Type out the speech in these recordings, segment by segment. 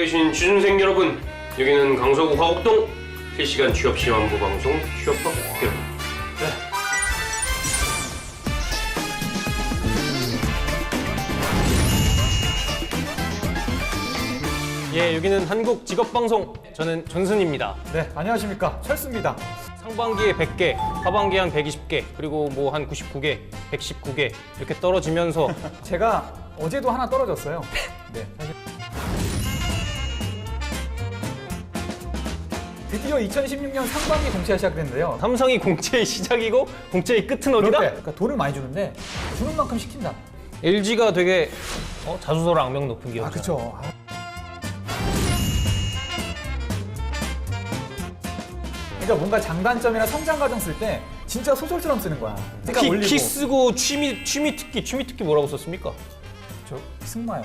계신 취준생 여러분, 여기는 강서구 화곡동 실시간 취업시험부 방송 취업학교. 예, 여기는 한국직업방송. 저는 존슨입니다. 네, 안녕하십니까. 철수입니다. 상반기에 100개, 하반기에 한 120개, 그리고 뭐 한 99개, 119개 이렇게 떨어지면서 제가 어제도 하나 떨어졌어요. 네, 사실 드디어 2016년 상반기 공채가 시작됐는데요. 삼성이 공채의 시작이고 공채의 끝은 어디다? 그러니까 돈을 많이 주는데 주는 만큼 시킨다. LG가 되게 자수서랑 악명 높은 기업이잖아요. 그렇죠. 그러니까 뭔가 장단점이나 성장 과정 쓸 때 진짜 소설처럼 쓰는 거야. 그러니까 키 쓰고 취미 특기 뭐라고 썼습니까? 저 승마요.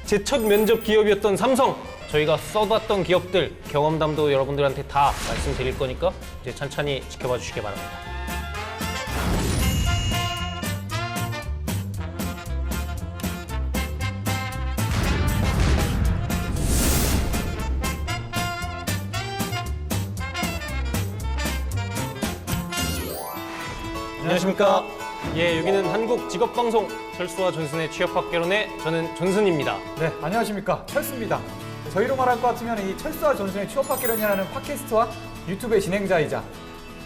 제 첫 면접 기업이었던 삼성. 저희가 써봤던 기업들 경험담도 여러분들한테 다 말씀드릴 거니까 이제 천천히 지켜봐 주시기 바랍니다. 안녕하십니까. 예, 여기는 한국직업방송 철수와 존슨의 취업학개론의 저는 존슨입니다. 네, 안녕하십니까. 철수입니다. 저희로 말할 것 같으면 이 철수와 존슨의 취업학개론이라는 팟캐스트와 유튜브의 진행자이자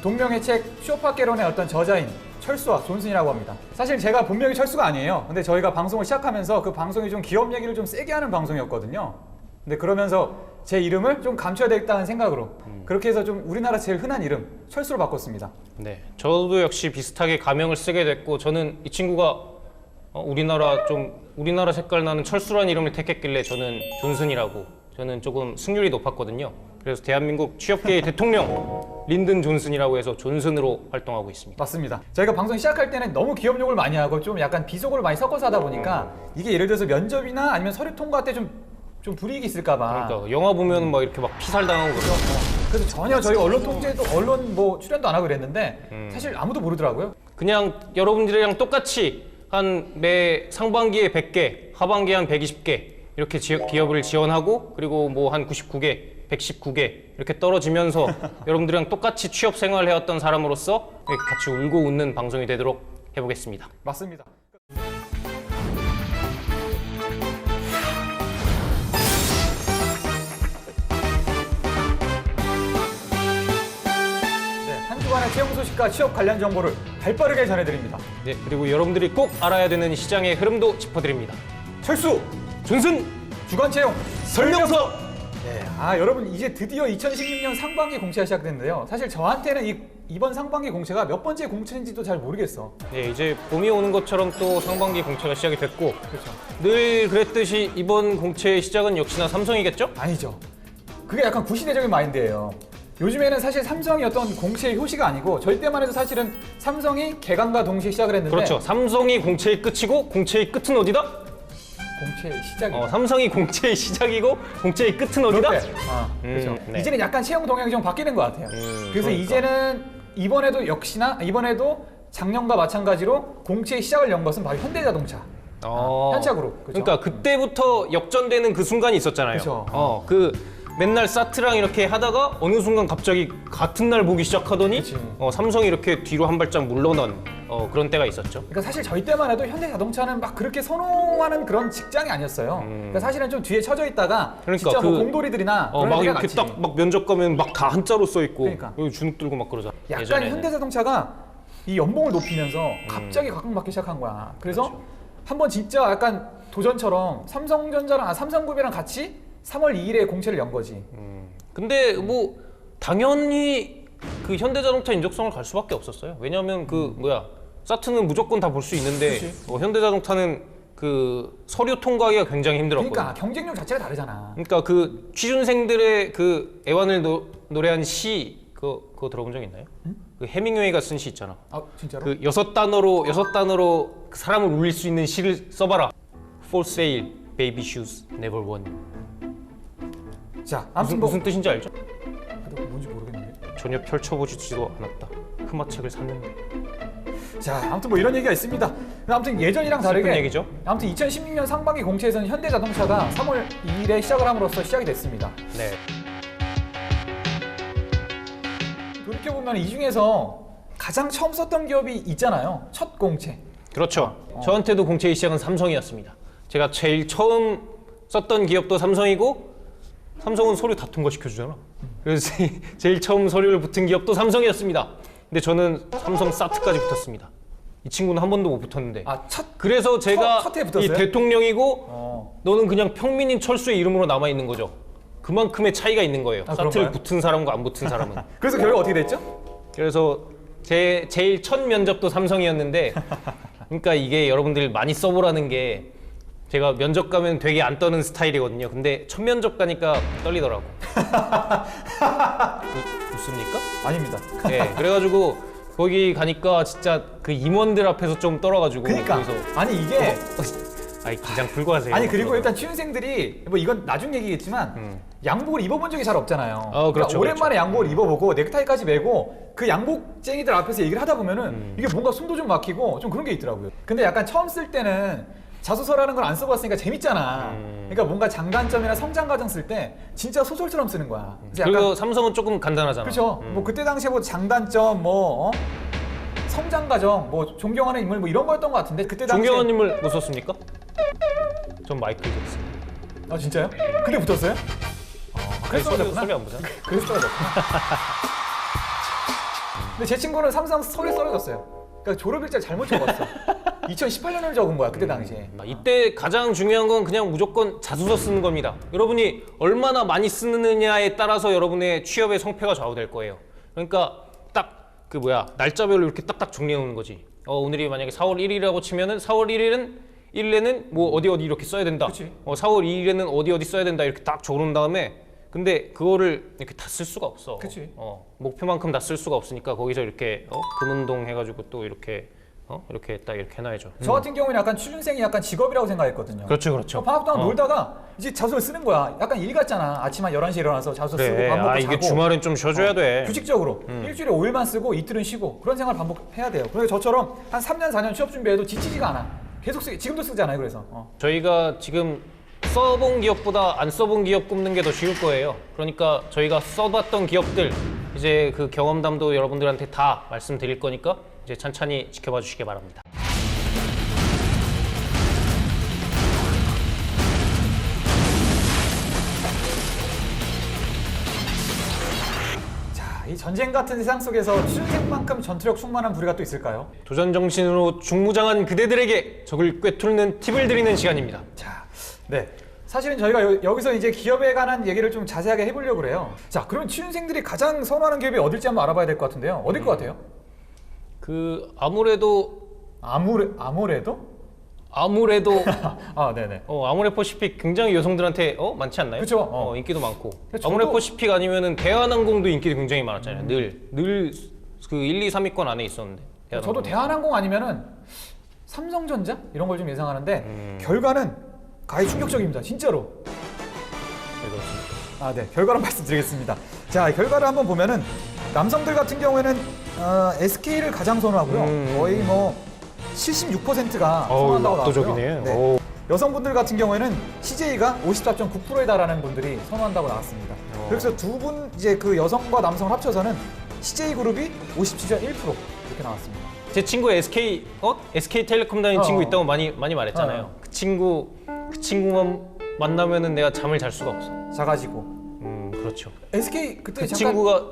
동명의 책 취업학개론의 어떤 저자인 철수와 존슨이라고 합니다. 사실 제가 본명이 철수가 아니에요. 근데 저희가 방송을 시작하면서 그 방송이 좀 기업 얘기를 좀 세게 하는 방송이었거든요. 근데 그러면서 제 이름을 좀 감춰야 되겠다는 생각으로 그렇게 해서 좀 우리나라 제일 흔한 이름 철수로 바꿨습니다. 네, 저도 역시 비슷하게 가명을 쓰게 됐고 저는 이 친구가 우리나라 색깔 나는 철수라는 이름을 택했길래 저는 존슨이라고, 저는 조금 승률이 높았거든요. 그래서 대한민국 취업계의 대통령 린든 존슨이라고 해서 존슨으로 활동하고 있습니다. 맞습니다. 저희가 방송 시작할 때는 너무 기업욕을 많이 하고 좀 약간 비속어를 많이 섞어서 하다 보니까 이게 예를 들어서 면접이나 아니면 서류 통과 때 좀 불이익이 있을까봐. 그러니까 영화 보면 막 이렇게 막 피살당하고 그러죠. 그래서 전혀 저희 언론 통제도 언론 뭐 출연도 안 하고 그랬는데 사실 아무도 모르더라고요. 그냥 여러분들이랑 똑같이 한 매 상반기에 100개, 하반기에 한 120개 이렇게 기업을 지원하고 그리고 뭐 한 99개, 119개 이렇게 떨어지면서 여러분들이랑 똑같이 취업 생활을 해왔던 사람으로서 이렇게 같이 울고 웃는 방송이 되도록 해보겠습니다. 맞습니다. 네, 한 주간의 채용 소식과 취업 관련 정보를 발빠르게 전해드립니다. 네, 그리고 여러분들이 꼭 알아야 되는 시장의 흐름도 짚어드립니다. 철수! 존슨 주간 채용! 설명서! 네, 여러분 이제 드디어 2016년 상반기 공채가 시작됐는데요. 사실 저한테는 이번 상반기 공채가 몇 번째 공채인지도 잘 모르겠어. 네, 이제 봄이 오는 것처럼 또 상반기 공채가 시작이 됐고 그렇죠. 늘 그랬듯이 이번 공채의 시작은 역시나 삼성이겠죠? 아니죠. 그게 약간 구시대적인 마인드예요. 요즘에는 사실 삼성이 어떤 공채의 효시가 아니고 저희 때만 해도 사실은 삼성이 개강과 동시에 시작을 했는데 그렇죠. 삼성이 공채의 끝이고 공채의 끝은 어디다? 공채의 시작이 삼성이 공채의 시작이고 공채의 끝은 어디다? 그렇죠. 네. 이제는 약간 채용 동향이 좀 바뀌는 것 같아요. 그래서 그러니까. 이제는 이번에도 작년과 마찬가지로 공채의 시작을 연 것은 바로 현대자동차. 현차그룹. 그렇죠? 그러니까 그때부터 역전되는 그 순간이 있었잖아요. 그렇죠. 그 맨날 사트랑 이렇게 하다가 어느 순간 갑자기 같은 날 보기 시작하더니 그치. 삼성이 이렇게 뒤로 한 발짝 물러난 그런 때가 있었죠. 그러니까 사실 저희 때만 해도 현대자동차는 막 그렇게 선호하는 그런 직장이 아니었어요. 그러니까 사실은 좀 뒤에 쳐져 있다가 그러니까 진짜 뭐 공돌이들이나 그런 막 애가 이렇게 같이. 딱 막 면접 가면 막 다 한자로 써 있고 그러니까. 여기 주눅 들고 막 그러잖아. 약간 예전에는. 현대자동차가 이 연봉을 높이면서 갑자기 각광받기 시작한 거야. 그래서 그렇죠. 한번 진짜 약간 도전처럼 삼성그룹이랑 같이 3월 2일에 공채를 연 거지. 근데 뭐 당연히 그 현대자동차 인적성을 갈 수밖에 없었어요. 왜냐하면 사트는 무조건 다 볼 수 있는데 현대자동차는 그 서류 통과하기가 굉장히 힘들었거든요. 그러니까 경쟁력 자체가 다르잖아. 그러니까 그 취준생들의 그 애완을 노래한 시 그거 들어본 적 있나요? 그 해밍웨이가 쓴 시 있잖아. 아 진짜로? 그 6단어로 그 사람을 울릴 수 있는 시를 써봐라. For sale, baby shoes, never won. 자, 아무튼 뭐 무슨 뜻인지 알죠? 뭔지 모르겠는데. 전혀 펼쳐보지도 않았다. 흠화책을 샀는데. 자, 아무튼 뭐 이런 얘기가 있습니다. 아무튼 예전이랑 다르게 슬픈 얘기죠. 아무튼 2016년 상반기 공채에서는 현대자동차가 3월 2일에 시작을 함으로써 시작이 됐습니다. 네. 돌이켜보면 이 중에서 가장 처음 썼던 기업이 있잖아요. 첫 공채. 그렇죠. 저한테도 공채의 시작은 삼성이었습니다. 제가 제일 처음 썼던 기업도 삼성이고 삼성은 서류 다 통과시켜주잖아. 그래서 제일 처음 서류를 붙은 기업도 삼성이었습니다. 근데 저는 삼성 사트까지 붙었습니다. 이 친구는 한 번도 못 붙었는데. 아, 그래서 제가 첫 해에 붙었어요? 이 대통령이고 너는 그냥 평민인 철수의 이름으로 남아 있는 거죠. 그만큼의 차이가 있는 거예요. 아, 사트를 그런가요? 붙은 사람과 안 붙은 사람은. 그래서 결과 어떻게 됐죠? 그래서 제일 첫 면접도 삼성이었는데, 그러니까 이게 여러분들 많이 써보라는 게, 제가 면접 가면 되게 안 떠는 스타일이거든요. 근데 첫 면접 가니까 떨리더라고. 웃습니까? 아닙니다. 네, 그래가지고 거기 가니까 진짜 그 임원들 앞에서 좀 떨어가지고. 그러니까 그래서 아니 이게 아니 긴장 풀고 하세요. 아니 그리고 일단 취준생들이 뭐 이건 나중 얘기겠지만 양복을 입어본 적이 잘 없잖아요. 그렇죠, 오랜만에 양복을 입어보고 넥타이까지 매고 그 양복쟁이들 앞에서 얘기를 하다 보면은 이게 뭔가 숨도 좀 막히고 좀 그런 게 있더라고요. 근데 약간 처음 쓸 때는 자소서라는 걸 안 써봤으니까 재밌잖아. 그러니까 뭔가 장단점이나 성장 과정 쓸 때 진짜 소설처럼 쓰는 거야. 그래서 그리고 약간 삼성은 조금 간단하잖아. 그렇죠. 뭐 그때 당시에 뭐 장단점, 뭐 성장 과정, 뭐 존경하는 인물 뭐 이런 거였던 것 같은데 그때 당시에 존경하는 인물 못 썼습니까? 전 마이클 잭슨. 아 진짜요? 근데 붙었어요? 그래서 떨어졌구나. 소리 안 보잖아. 그래서 떨어졌구나. 근데 제 친구는 삼성 서울에 떨어졌어요. 그러니까 졸업일자 잘못 적었어. 2018년을 적은 거야 그때 당시에. 이때 가장 중요한 건 그냥 무조건 자소서 쓰는 겁니다. 여러분이 얼마나 많이 쓰느냐에 따라서 여러분의 취업의 성패가 좌우될 거예요. 그러니까 딱 그 날짜별로 이렇게 딱딱 정리해 놓는 거지. 오늘이 만약에 4월 1일이라고 치면은 4월 1일에는 뭐 어디 이렇게 써야 된다. 그치. 4월 2일에는 어디 써야 된다. 이렇게 딱 적어놓은 다음에 근데 그거를 이렇게 다 쓸 수가 없어. 그치. 목표만큼 다 쓸 수가 없으니까 거기서 이렇게 금운동 해가지고 또 이렇게 이렇게 딱 이렇게 해놔야죠. 저 같은 경우는 약간 취준생이 약간 직업이라고 생각했거든요. 그렇죠. 방학 동안 놀다가 이제 자소를 쓰는 거야. 약간 일 같잖아. 아침 한 11시에 일어나서 자소 쓰고 그래. 밥 먹고 이게 자고. 주말엔 좀 쉬어줘야 돼. 규칙적으로 일주일에 5일만 쓰고 이틀은 쉬고 그런 생활 반복해야 돼요. 그래서 저처럼 한 3년 4년 취업 준비해도 지치지가 않아. 계속 지금도 쓰잖아요. 그래서 저희가 지금 써본 기업보다 안 써본 기업 꼽는 게 더 쉬울 거예요. 그러니까 저희가 써봤던 기업들 이제 그 경험담도 여러분들한테 다 말씀드릴 거니까 이제 찬찬히 지켜봐 주시기 바랍니다. 자, 이 전쟁 같은 세상 속에서 취준생만큼 전투력 충만한 부류가 또 있을까요? 도전 정신으로 중무장한 그대들에게 적을 꿰뚫는 팁을 드리는 시간입니다. 자, 네. 사실은 저희가 여기서 이제 기업에 관한 얘기를 좀 자세하게 해보려고 그래요. 자, 그러면 취준생들이 가장 선호하는 기업이 어딜지 한번 알아봐야 될 것 같은데요. 어딜 것 같아요? 아무래도 아무래도? 아, 네네. 아모레퍼시픽 굉장히 여성들한테 많지 않나요? 그쵸. 인기도 많고. 저도- 아모레퍼시픽 아니면은 대한항공도 인기도 굉장히 많았잖아요. 늘 그 1, 2, 3위권 안에 있었는데. 저도 대한항공 아니면은 삼성전자 이런 걸 좀 예상하는데 결과는 가히 충격적입니다. 진짜로. 아, 네. 결과를 말씀드리겠습니다. 자, 결과를 한번 보면은 남성들 같은 경우에는 SK를 가장 선호하고요. 거의 뭐 76%가 선호한다고 나왔고요. 압도적이네. 네. 여성분들 같은 경우에는 CJ가 54.9%에 달하는 분들이 선호한다고 나왔습니다. 그래서 두 분 이제 그 여성과 남성을 합쳐서는 CJ 그룹이 57.1% 이렇게 나왔습니다. 제 친구 SK텔레콤 다니는 친구 있다고 많이 말했잖아요. 어. 그 친구만 만나면은 내가 잠을 잘 수가 없어. 작아지고. 그렇죠. SK 그때 그 잠깐 친구가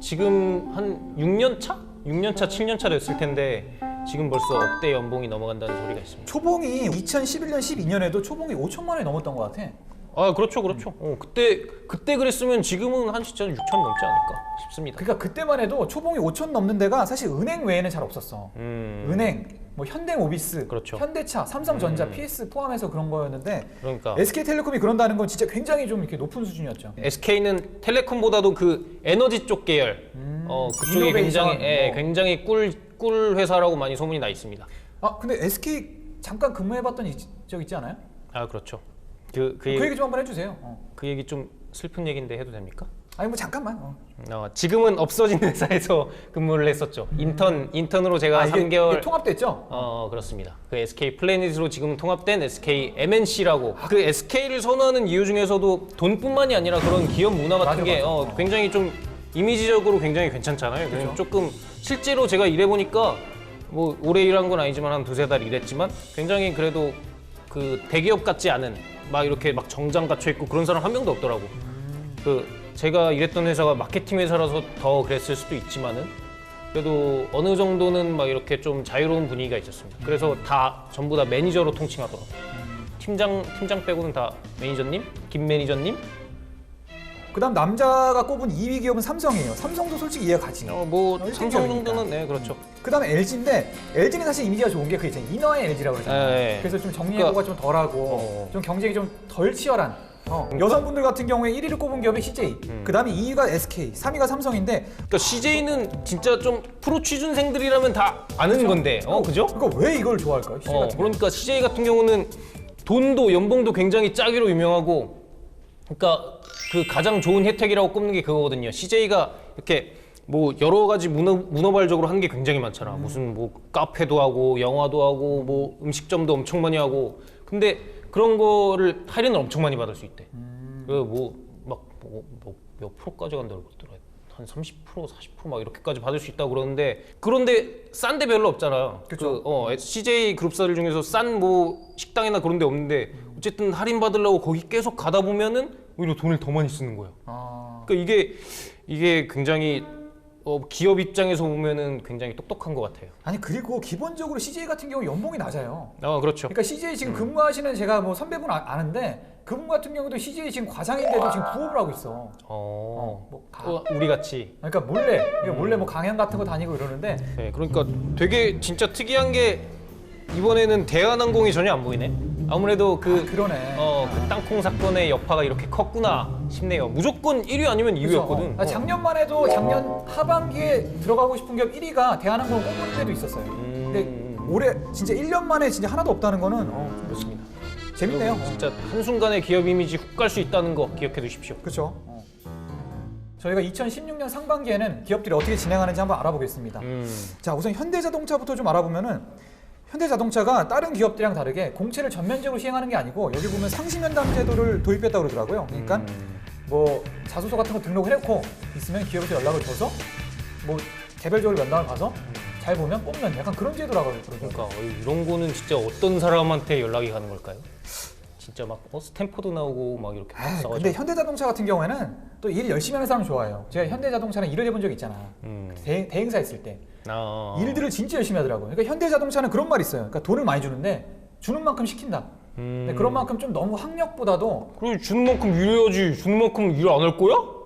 지금 한 6년 차? 6년 차, 7년 차 됐을 텐데 지금 벌써 억대 연봉이 넘어간다는 소리가 있습니다. 초봉이 2011년, 12년에도 초봉이 5천만 원이 넘었던 것 같아. 그렇죠. 그때 그랬으면 지금은 한 진짜 6천 넘지 않을까 싶습니다. 그러니까 그때만 해도 초봉이 5천 넘는 데가 사실 은행 외에는 잘 없었어. 은행, 뭐 현대모비스, 그렇죠. 현대차, 삼성전자, PS 포함해서 그런 거였는데 그러니까 SK텔레콤이 그런다는 건 진짜 굉장히 좀 이렇게 높은 수준이었죠. SK는 텔레콤보다도 그 에너지 쪽 계열, 그쪽이 이노베이션, 굉장히 꿀 회사라고 많이 소문이 나 있습니다. 아, 근데 SK 잠깐 근무해봤던 적 있지 않아요? 그렇죠. 그 그 얘기 좀 한번 해주세요. 그 얘기 좀 슬픈 얘기인데 해도 됩니까? 아니 뭐 잠깐만. 지금은 없어진 회사에서 근무를 했었죠. 인턴으로 제가 이게 3개월. 통합됐죠? 그렇습니다. 그 SK 플래닛으로 지금 통합된 SK MNC라고. 그 SK를 선호하는 이유 중에서도 돈뿐만이 아니라 그런 기업 문화 같은 맞아, 게 맞아. 굉장히 좀 이미지적으로 굉장히 괜찮잖아요. 그래서 조금 실제로 제가 일해보니까 뭐 오래 일한 건 아니지만 한 두세 달 일했지만 굉장히 그래도 그 대기업 같지 않은 막 이렇게 막 정장 갖춰 있고 그런 사람 한 명도 없더라고. 그 제가 일했던 회사가 마케팅 회사라서 더 그랬을 수도 있지만은 그래도 어느 정도는 막 이렇게 좀 자유로운 분위기가 있었습니다. 그래서 다 전부 다 매니저로 통칭하더라고요. 팀장 빼고는 다 매니저님, 김 매니저님. 그다음 남자가 꼽은 2위 기업은 삼성이에요. 삼성도 솔직히 이해가 가지. 뭐 삼성 일등기업이니까. 정도는 네 그렇죠. 그다음에 LG인데 LG는 사실 이미지가 좋은 게 그 있잖아요. 인어의 LG라고 그러잖아요. 네. 그래서 좀 정리해보가 좀 덜하고 좀 경쟁이 좀 덜 치열한. 여성분들 같은 경우에 1위를 꼽은 기업이 CJ, 그다음에 2위가 SK, 3위가 삼성인데 그러니까 CJ는 진짜 좀 프로 취준생들이라면 다 아는 건데, 그죠? 그러니까 왜 이걸 좋아할까요? CJ 같은 그러니까 CJ 같은 경우는 돈도 연봉도 굉장히 짜기로 유명하고, 그러니까 그 가장 좋은 혜택이라고 꼽는 게 그거거든요. CJ가 이렇게 뭐 여러 가지 문어발적으로 하는 게 굉장히 많잖아. 무슨 뭐 카페도 하고 영화도 하고 뭐 음식점도 엄청 많이 하고. 근데 그런 거를 할인을 엄청 많이 받을 수 있대. 그 몇 프로까지 간다고 그러더라. 한 30%, 40%막 이렇게까지 받을 수 있다고 그러는데, 그런데 싼 데 별로 없잖아. 그쵸. CJ 그룹사들 중에서 싼 뭐 식당이나 그런 데 없는데 어쨌든 할인 받으려고 거기 계속 가다 보면은 오히려 돈을 더 많이 쓰는 거야. 그러니까 이게 굉장히 기업 입장에서 보면은 굉장히 똑똑한 것 같아요. 아니 그리고 기본적으로 CJ 같은 경우 연봉이 낮아요. 그렇죠. 그러니까 CJ 지금 근무하시는 제가 뭐 선배분 아는데 그분 같은 경우도 CJ 지금 과장인데도 지금 부업을 하고 있어. 우리 같이. 그러니까 몰래 뭐 강연 같은 거 다니고 이러는데 네, 그러니까 되게 진짜 특이한 게 이번에는 대한항공이 전혀 안 보이네. 아무래도 그러네. 그 땅콩 사건의 여파가 이렇게 컸구나 싶네요. 무조건 1위 아니면 2위였거든. 작년만 해도 작년 하반기에 들어가고 싶은 기업 1위가 대한항공을 꼽은 때도 있었어요. 근데 올해 진짜 1년 만에 진짜 하나도 없다는 거는 좀 그렇습니다. 재밌네요. 진짜 한순간에 기업 이미지 훅 갈 수 있다는 거 기억해 두십시오. 그렇죠. 저희가 2016년 상반기에는 기업들이 어떻게 진행하는지 한번 알아보겠습니다. 자, 우선 현대자동차부터 좀 알아보면은 현대자동차가 다른 기업들이랑 다르게 공채를 전면적으로 시행하는 게 아니고 여기 보면 상시면담 제도를 도입했다고 그러더라고요. 그러니까 뭐 자소서 같은 거 등록을 해놓고 있으면 기업에서 연락을 줘서 뭐 개별적으로 면담을 봐서 잘 보면 뽑는 약간 그런 제도라고 그러더라고요. 그러니까 이런 거는 진짜 어떤 사람한테 연락이 가는 걸까요? 진짜 막 스탠포드 나오고 막 이렇게 싸가지고. 근데 현대자동차 같은 경우에는 또 일 열심히 하는 사람 좋아해요. 제가 현대자동차는 일을 해본 적 있잖아. 대행사 했을 때. 일들을 진짜 열심히 하더라고요. 그러니까 현대자동차는 그런 말이 있어요. 그러니까 돈을 많이 주는데 주는 만큼 시킨다. 근데 그런 만큼 좀 너무 학력보다도 그래 주는 만큼 일해야지. 주는 만큼 일 안 할 거야?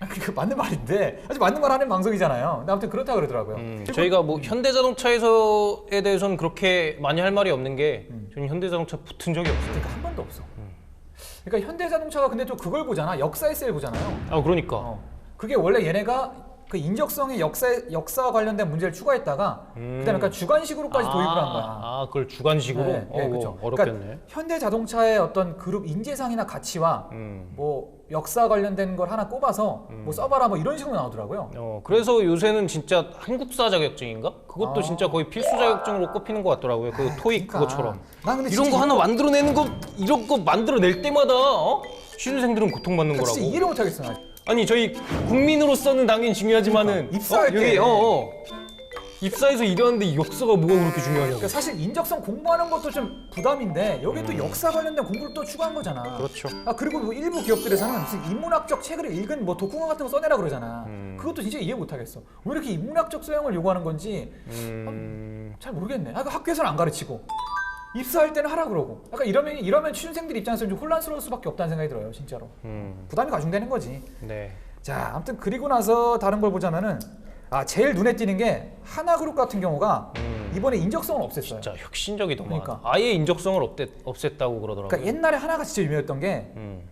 그 맞는 말인데 아주 맞는 말 하는 방송이잖아요. 근데 아무튼 그렇다 그러더라고요. 저희가 뭐 현대자동차에서에 대해서는 그렇게 많이 할 말이 없는 게 저는 현대자동차 붙은 적이 없어요. 그러니까 한 번도 없어. 그러니까 현대자동차가 근데 또 그걸 보잖아. 역사 에세이를 보잖아요. 그러니까. 그게 원래 얘네가 그 인적성의 역사와 관련된 문제를 추가했다가 그다음에 그러니까 주관식으로까지 도입을 한 거야. 그걸 주관식으로? 네, 그렇죠. 어렵겠네. 그러니까 현대자동차의 어떤 그룹 인재상이나 가치와 뭐 역사 관련된 걸 하나 꼽아서 뭐 써봐라 뭐 이런 식으로 나오더라고요. 그래서 요새는 진짜 한국사 자격증인가? 그것도 진짜 거의 필수 자격증으로 꼽히는 것 같더라고요. 그 토익 그러니까. 그것처럼. 난 근데 이런 진짜 거 하나 만들어내는 거, 이런 거 만들어낼 때마다 취준생들은 고통받는 거라고. 진짜 이해를 못하겠어. 나. 아니 저희 국민으로서는 당연히 중요하지만은 그러니까, 입사할 때. 입사해서 일하는데 역사가 뭐가 그렇게 중요하냐고. 그러니까 사실 인적성 공부하는 것도 좀 부담인데 여기 또 역사 관련된 공부를 또 추가한 거잖아. 그렇죠. 그리고 뭐 일부 기업들에서는 무슨 인문학적 책을 읽은 뭐 독후감 같은 거 써내라 그러잖아. 그것도 진짜 이해 못하겠어. 왜 이렇게 인문학적 소양을 요구하는 건지 잘 모르겠네. 그 학교에서는 안 가르치고 입사할 때는 하라 그러고. 약간 이러면 취준생들 입장에서 좀 혼란스러울 수밖에 없다는 생각이 들어요, 진짜로. 부담이 가중되는 거지. 네. 자, 아무튼 그리고 나서 다른 걸 보자면은 제일 눈에 띄는 게 하나그룹 같은 경우가 이번에 인적성을 없앴어요. 진짜 혁신적이더만. 그러니까. 아예 인적성을 없앴다고 그러더라고요. 그러니까 옛날에 하나가 진짜 유명했던 게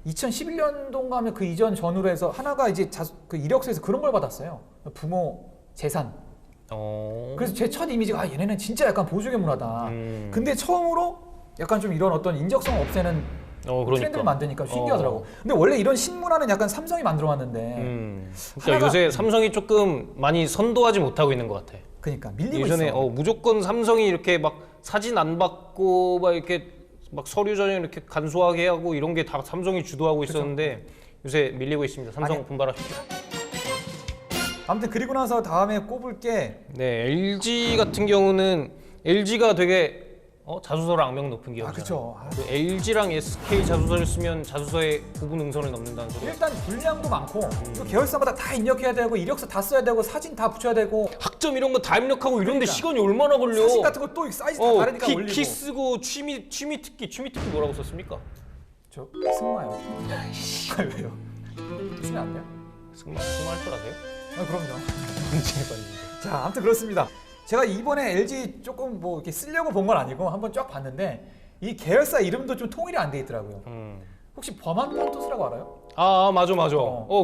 2011년도인가 하면 그 이전 전후로 해서 하나가 이제 그 이력서에서 그런 걸 받았어요. 부모 재산. 그래서 제 첫 이미지가 얘네는 진짜 약간 보수계 문화다. 근데 처음으로 약간 좀 이런 어떤 인적성을 없애는 그러니까. 트렌드를 만드니까 신기하더라고. 근데 원래 이런 신문화는 약간 삼성이 만들어왔는데 그러니까 요새 삼성이 조금 많이 선도하지 못하고 있는 것 같아. 그러니까 밀리고 예전에 있어. 무조건 삼성이 이렇게 막 사진 안 받고 막 이렇게 막 서류 전형 이렇게 간소하게 하고 이런 게 다 삼성이 주도하고 있었는데 요새 밀리고 있습니다. 삼성 아니, 분발하십시오. 아무튼 그리고 나서 다음에 꼽을 게 네, LG 같은 경우는 LG가 되게 자수서를 악명 높은 기업이잖아요. 그쵸. 그 LG랑 SK 자수서를 쓰면 자수서의 구분 응선을 넘는다는 소리. 일단 분량도 많고 또 계열사마다 다 입력해야 되고 이력서 다 써야 되고 사진 다 붙여야 되고 학점 이런 거 다 입력하고 이런데 그러니까. 시간이 얼마나 걸려? 사진 같은 거 또 사이즈 다 다르니까 올리고. 키 쓰고 취미 특기 뭐라고 썼습니까? 저 승마요. 왜요? 쓰면 안 돼요? 승마할 줄 아세요? 그럼요. 문제 빨리. 자, 아무튼 그렇습니다. 제가 이번에 LG 조금 뭐 이렇게 쓰려고 본 건 아니고 한번 쫙 봤는데 이 계열사 이름도 좀 통일이 안 돼 있더라고요. 혹시 범한 판토스라고 알아요? 맞아.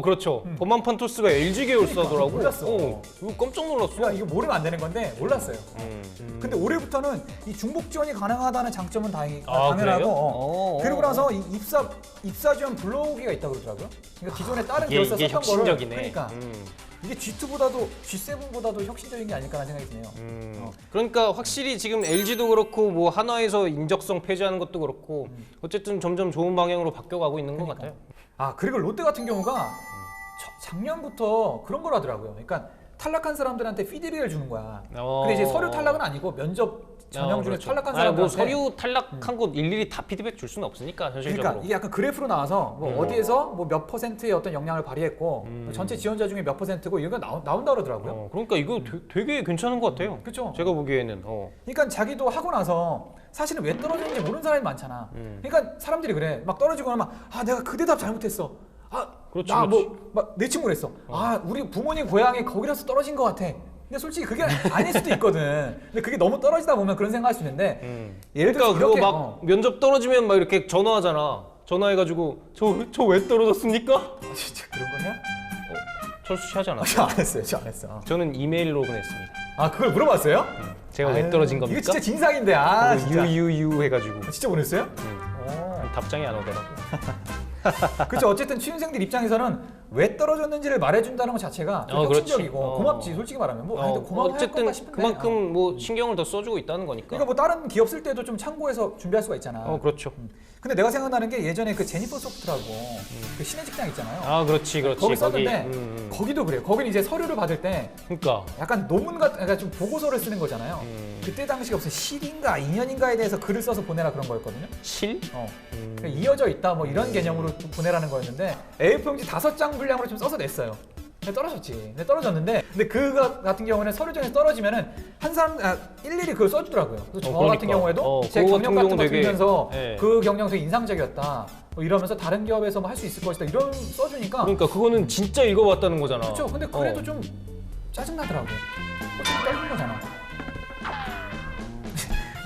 그렇죠. 범한 판토스가 LG 계열사더라고. 몰랐어. 이거 깜짝 놀랐어. 제가 이거 모르면 안 되는 건데 몰랐어요. 근데 올해부터는 이 중복 지원이 가능하다는 장점은 당연하고 그래요? 그리고 나서 이 입사 지원 불러오기가 있다고 그러더라고요. 그러니까 기존에 다른 이게 계열사 썼던 혁신적이네. 거를 그러니까 이게 G2보다도 G7보다도 혁신적인 게 아닐까라는 생각이 드네요. 그러니까 확실히 지금 LG도 그렇고 뭐 한화에서 인적성 폐지하는 것도 그렇고 어쨌든 점점 좋은 방향으로 바뀌어가고 있는 것 같아요. 그리고 롯데 같은 경우가 작년부터 그런 걸 하더라고요. 그러니까 탈락한 사람들한테 피드백을 주는 거야. 근데 이제 서류 탈락은 아니고 면접 전형 중에 그렇죠. 탈락한 사람들한테 뭐 서류 탈락한 거 일일이 다 피드백 줄 수는 없으니까 현실적으로. 그러니까 이게 약간 그래프로 나와서 뭐 어디에서 뭐 몇 퍼센트의 어떤 영향을 발휘했고 전체 지원자 중에 몇 퍼센트고 이런 거 나온다 그러더라고요. 그러니까 이거 되게 괜찮은 것 같아요. 그렇죠. 제가 보기에는. 그러니까 자기도 하고 나서 사실은 왜 떨어졌는지 모르는 사람이 많잖아. 그러니까 사람들이 그래. 막 떨어지고 나면 내가 그 대답 잘못했어. 그렇지. 내 친구를 했어. 우리 부모님 고향이 거기라서 떨어진 것 같아. 근데 솔직히 그게 아닐 수도 있거든. 근데 그게 너무 떨어지다 보면 그런 생각할 수 있는데 예를 들어서 그러니까 그거 이렇게, 막 면접 떨어지면 막 이렇게 전화하잖아. 전화해가지고 저 왜 떨어졌습니까? 진짜 그런 거냐? 철수 씨 하지 않았어요? 저 안 했어요. 저 안 했어. 저는 이메일로 보냈습니다. 그걸 물어봤어요? 제가 왜 떨어진 겁니까? 이거 진짜 진상인데. 진짜. 유유유 해가지고 진짜 보냈어요? 답장이 안 오더라고. 그렇죠. 어쨌든 취준생들 입장에서는 왜 떨어졌는지를 말해준다는 것 자체가 좀 혁신적이고 그렇지. 고맙지. 솔직히 말하면 아니, 고마워 할 어쨌든 건가 싶은데. 그만큼 뭐 신경을 더 써주고 있다는 거니까. 그러니까 뭐 다른 기업 쓸 때도 좀 참고해서 준비할 수가 있잖아. 그렇죠. 근데 내가 생각나는 게 예전에 그 제니퍼 소프트라고 그 신의 직장 있잖아요. 그렇지. 거기 썼는데 거기도 그래요. 거기는 이제 서류를 받을 때 그러니까 약간 논문 같은 그러니까 좀 보고서를 쓰는 거잖아요. 그때 당시가 무슨 실인가 2년인가에 대해서 글을 써서 보내라 그런 거였거든요. 실? 그러니까 이어져 있다 뭐 이런 개념으로 보내라는 거였는데 A4용지 5장 분량으로 좀 써서 냈어요. 근데 떨어졌지. 근데 떨어졌는데 근데 그거 같은 경우는 서류전에서 떨어지면은 한 사람 일일이 그걸 써주더라고요. 그래서 저 같은 경우에도 제 그거 경력 같은 같은 거 경우 되게, 들면서 예. 그 경력 되게 인상적이었다. 뭐 이러면서 다른 기업에서 뭐 할 수 있을 것이다. 이런 써주니까. 그러니까 그거는 진짜 읽어봤다는 거잖아. 그렇죠. 근데 그래도 좀 짜증나더라고. 좀 떨린 거잖아.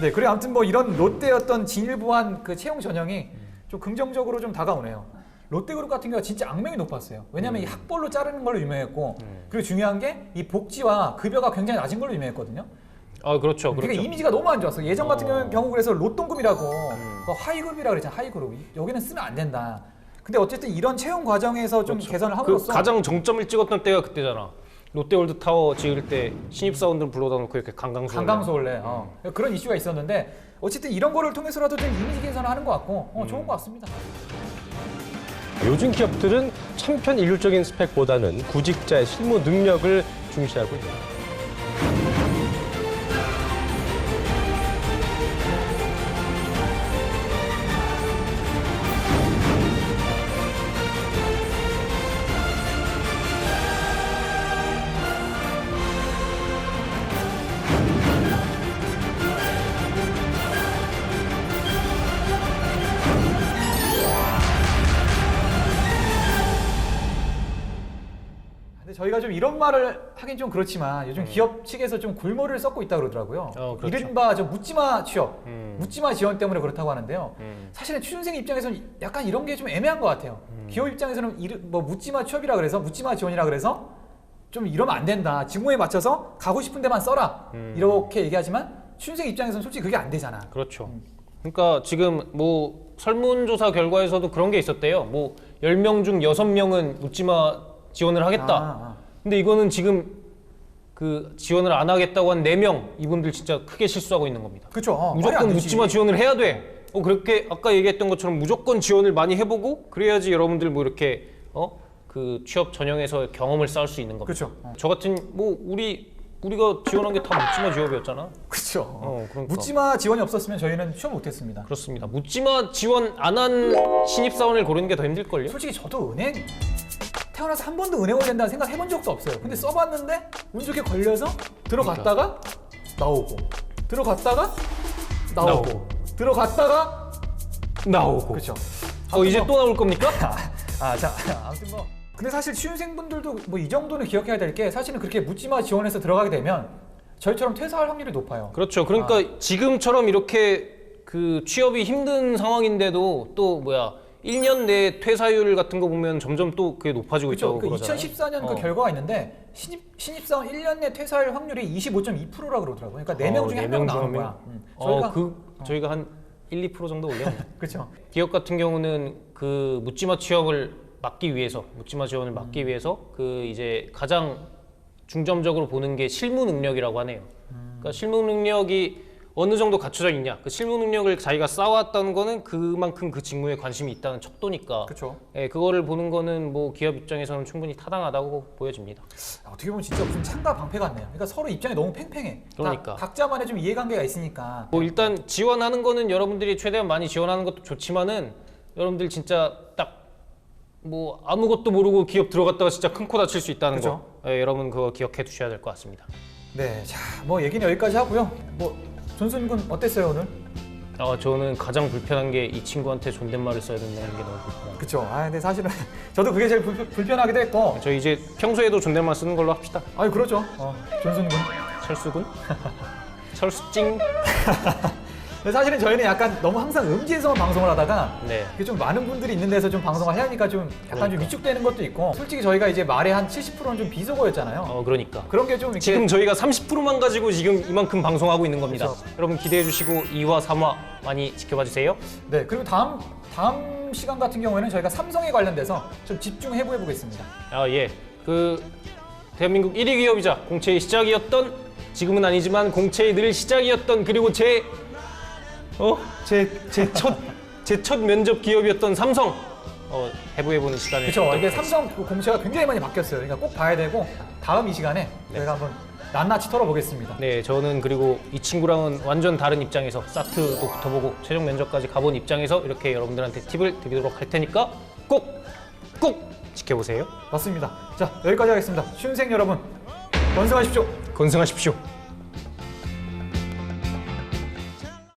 네, 그래 아무튼 뭐 이런 롯데의 어떤 진일보한 그 채용 전형이 좀 긍정적으로 좀 다가오네요. 롯데그룹 같은 경우가 진짜 악명이 높았어요. 왜냐면 이 학벌로 자르는 걸로 유명했고 그리고 중요한 게 이 복지와 급여가 굉장히 낮은 걸로 유명했거든요. 그렇죠. 그러니까 이미지가 너무 안 좋았어. 예전 같은 경우 그래서 로똥급이라고 그 하이급이라고 그랬잖아. 하이그룹. 여기는 쓰면 안 된다. 근데 어쨌든 이런 채용 과정에서 좀 개선을 함으로써 그 가장 정점을 찍었던 때가 그때잖아. 롯데월드 타워 지을 때 신입사원들 불러다 놓고 이렇게 강강소올래. 그런 이슈가 있었는데 어쨌든 이런 거를 통해서라도 좀 이미지 개선을 하는 것 같고 좋은 것 같습니다. 요즘 기업들은 천편일률적인 스펙보다는 구직자의 실무 능력을 중시하고 있습니다. 근데 저희가 좀 이런 말을 하긴 좀 그렇지만 요즘 기업 측에서 좀 골머리를 썩고 있다 그러더라고요. 그렇죠. 이른바 좀 묻지마 취업, 묻지마 지원 때문에 그렇다고 하는데요. 사실은 취준생 입장에서는 약간 이런 게 좀 애매한 것 같아요. 기업 입장에서는 뭐 묻지마 취업이라 그래서 묻지마 지원이라 그래서 좀 이러면 안 된다. 직무에 맞춰서 가고 싶은 데만 써라. 이렇게 얘기하지만 취준생 입장에서는 솔직히 그게 안 되잖아. 그렇죠. 그러니까 지금 뭐 설문조사 결과에서도 그런 게 있었대요. 뭐 10명 중 6명은 묻지마 지원을 하겠다. 근데 이거는 지금 그 지원을 안 하겠다고 한 4명 이분들 진짜 크게 실수하고 있는 겁니다. 그렇죠. 무조건 묻지마 지원을 해야 돼. 그렇게 아까 얘기했던 것처럼 무조건 지원을 많이 해보고 그래야지 여러분들 뭐 이렇게 그 취업 전형에서 경험을 쌓을 수 있는 겁니다. 그렇죠. 저 같은 뭐 우리가 지원한 게 다 묻지마 지원이었잖아. 그렇죠. 그러니까. 묻지마 지원이 없었으면 저희는 취업 못했습니다. 그렇습니다. 묻지마 지원 안 한 신입사원을 고르는 게 더 힘들걸요? 솔직히 저도 은행 태어나서 한 번도 은행 올린다는 생각 해본 적도 없어요. 근데 써봤는데 운 좋게 걸려서 들어갔다가 나오고 들어갔다가 나오고 들어갔다가 나오고. 그렇죠. 이제 또 나올 겁니까? 자, 아무튼 뭐 근데 사실 취준생분들도 뭐 이 정도는 기억해야 될 게 사실은 그렇게 묻지마 지원해서 들어가게 되면 저희처럼 퇴사할 확률이 높아요. 그렇죠. 그러니까 지금처럼 이렇게 그 취업이 힘든 상황인데도 또 1년 내 퇴사율 같은 거 보면 점점 또 그게 높아지고 그렇죠. 있다고 그 그러잖아요. 2014년 그 결과가 있는데 신입사원 1년 내 퇴사율 확률이 25.2%라 그러더라고요. 그러니까 4명 중에 1명 나오는 거야. 저희가 한 1, 2% 정도 올렸네. 그렇죠. 기업 같은 경우는 그 묻지마 취업을 막기 위해서, 묻지마 지원을 막기 위해서 그 이제 가장 중점적으로 보는 게 실무 능력이라고 하네요. 그러니까 실무 능력이 어느 정도 갖춰져 있냐, 그 실무 능력을 자기가 쌓아왔다는 거는 그만큼 그 직무에 관심이 있다는 척도니까. 그렇죠. 그거를 보는 거는 뭐 기업 입장에서는 충분히 타당하다고 보여집니다. 어떻게 보면 진짜 무슨 창과 방패 같네요. 그러니까 서로 입장이 너무 팽팽해. 그러니까. 각자만의 좀 이해관계가 있으니까. 뭐 일단 지원하는 거는 여러분들이 최대한 많이 지원하는 것도 좋지만은 여러분들 진짜 딱 뭐 아무것도 모르고 기업 들어갔다가 진짜 큰 코 다칠 수 있다는 그쵸? 거. 여러분 그거 기억해 두셔야 될 것 같습니다. 네, 자, 뭐 얘기는 여기까지 하고요. 뭐 존슨 군 어땠어요 오늘? 저는 가장 불편한 게 이 친구한테 존댓말을 써야 된다는 게 너무 불편해요. 그쵸. 근데 사실은 저도 그게 제일 불편하기도 했고. 저 이제 평소에도 존댓말 쓰는 걸로 합시다. 그렇죠. 존슨 군. 철수군? 철수찡? 근데 사실은 저희는 약간 너무 항상 음지에서만 방송을 하다가 네. 이게 좀 많은 분들이 있는 데서 좀 방송을 하니까 좀 약간 좀 위축되는 것도 있고 솔직히 저희가 이제 말의 한 70%는 좀 비속어였잖아요. 그러니까. 그런 게 좀 이렇게 지금 저희가 30%만 가지고 지금 이만큼 방송하고 있는 겁니다. 그렇죠. 여러분 기대해 주시고 2화, 3화 많이 지켜봐 주세요. 네, 그리고 다음 시간 같은 경우에는 저희가 삼성에 관련돼서 좀 집중해 보겠습니다. 예. 그 대한민국 1위 기업이자 공채의 시작이었던 지금은 아니지만 공채의 늘 시작이었던 그리고 제 첫 면접 기업이었던 삼성 해부해보는 시간을 그렇죠. 이게 삼성 그 공채가 굉장히 많이 바뀌었어요. 그러니까 꼭 봐야 되고 다음 이 시간에 저희가 한번 낱낱이 털어보겠습니다. 네, 저는 그리고 이 친구랑은 완전 다른 입장에서 사트도 붙어보고 최종 면접까지 가본 입장에서 이렇게 여러분들한테 팁을 드리도록 할 테니까 꼭 지켜보세요. 맞습니다. 자, 여기까지 하겠습니다. 취준생 여러분, 건승하십시오. 건승하십시오.